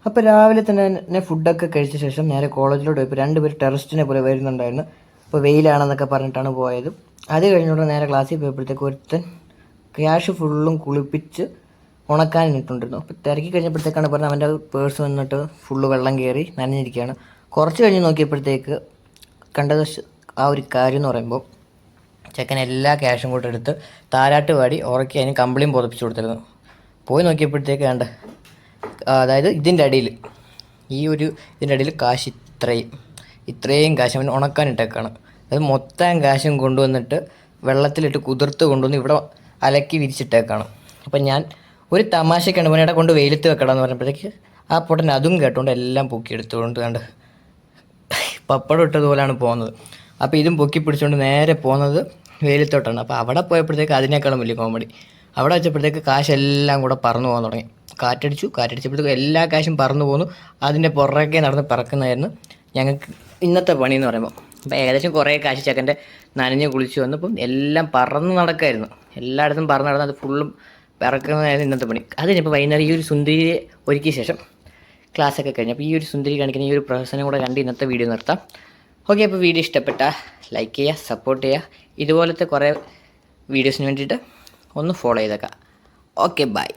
അപ്പോൾ രാവിലെ തന്നെ ഫുഡൊക്കെ കഴിച്ച ശേഷം നേരെ കോളേജിലോട്ട് പോയപ്പോൾ 2 പേർ ടെററിസ്റ്റിനെ പോലെ വരുന്നുണ്ടായിരുന്നു. അപ്പോൾ വെയിലാണെന്നൊക്കെ പറഞ്ഞിട്ടാണ് പോയത്. അത് കഴിഞ്ഞുകൊണ്ട് നേരെ ക്ലാസ്സിൽ പോയപ്പോഴത്തേക്ക് ഒരുത്തൻ ക്യാഷ് ഫുള്ളും കുളിപ്പിച്ച് ഉണക്കാൻ ഇട്ടുകൊണ്ടിരുന്നു. അപ്പോൾ തിരക്കി കഴിഞ്ഞപ്പോഴത്തേക്കാണ് പറഞ്ഞത് അവൻ്റെ പേഴ്സ് വന്നിട്ട് ഫുള്ള് വെള്ളം കയറി നനഞ്ഞിരിക്കുകയാണ്. കുറച്ച് കഴിഞ്ഞ് നോക്കിയപ്പോഴത്തേക്ക് കണ്ടത് ആ ഒരു കാര്യം എന്ന് പറയുമ്പോൾ ചെക്കൻ എല്ലാ ക്യാഷും കൂടെ എടുത്ത് താരാട്ട് പാടി ഉറക്കി അതിന് കമ്പിളിയും പുതപ്പിച്ച് കൊടുത്തിരുന്നു. പോയി നോക്കിയപ്പോഴത്തേക്ക് വേണ്ട അതായത് ഇതിൻ്റെ അടിയിൽ ഇതിൻ്റെ അടിയിൽ കാശ് ഇത്രയും കാശ് അവൻ ഉണക്കാനിട്ടേക്കാണ്. അത് മൊത്തം കാശും കൊണ്ടുവന്നിട്ട് വെള്ളത്തിലിട്ട് കുതിർത്ത് കൊണ്ടുവന്ന് ഇവിടെ അലക്കി വിരിച്ചിട്ടേക്കാണ്. അപ്പം ഞാൻ ഒരു തമാശക്കാണ് ഇവനെ കൊണ്ട് വെയിലത്ത് വെക്കണമെന്ന് പറഞ്ഞപ്പോഴത്തേക്ക് ആ പൊട്ടൻ അതും കേട്ടുകൊണ്ട് എല്ലാം പൊക്കി എടുത്തുകൊണ്ട് കണ്ട് പപ്പടം ഇട്ടതുപോലെയാണ് പോകുന്നത്. അപ്പോൾ ഇതും പൊക്കി പിടിച്ചുകൊണ്ട് നേരെ പോകുന്നത് വെയിലത്തോട്ടാണ്. അപ്പോൾ അവിടെ പോയപ്പോഴത്തേക്ക് അതിനേക്കാളും വലിയ കോമഡി. അവിടെ വെച്ചപ്പോഴത്തേക്ക് കാശെല്ലാം കൂടെ പറന്നു പോകാൻ തുടങ്ങി. കാറ്റടിച്ചപ്പോഴത്തേക്ക് എല്ലാ കാശും പറന്നു പോന്നു. അതിൻ്റെ പുറകെ നടന്ന് പറക്കുന്നതായിരുന്നു ഞങ്ങൾക്ക് ഇന്നത്തെ പണി എന്ന് പറയുമ്പോൾ. അപ്പോൾ ഏകദേശം കുറേ കാശ് ചെക്കൻ്റെ നനഞ്ഞ് കുളിച്ച് വന്നപ്പം എല്ലാം പറന്ന് നടക്കായിരുന്നു. എല്ലായിടത്തും പറന്ന് നടന്ന് അത് ഫുള്ളും പിറക്കുന്നതായിരുന്നു ഇന്നത്തെ പണി. അത് കഴിഞ്ഞപ്പോൾ വൈകുന്നേരം ഈ ഒരു സുന്ദരിയെ ഒരുക്കിയ ശേഷം ക്ലാസ്സൊക്കെ കഴിഞ്ഞു. അപ്പോൾ ഈ ഒരു സുന്ദരി കാണിക്കുന്ന ഈ ഒരു പ്രഹസനം കൂടെ കണ്ട് ഇന്നത്തെ വീഡിയോ നിർത്താം. ഓക്കെ, അപ്പോൾ വീഡിയോ ഇഷ്ടപ്പെട്ടാൽ ലൈക്ക് ചെയ്യുക, സപ്പോർട്ട് ചെയ്യുക. ഇതുപോലത്തെ കുറേ വീഡിയോസിന് വേണ്ടിയിട്ട് ഒന്ന് ഫോളോ ചെയ്തേക്കാം. Okay, by.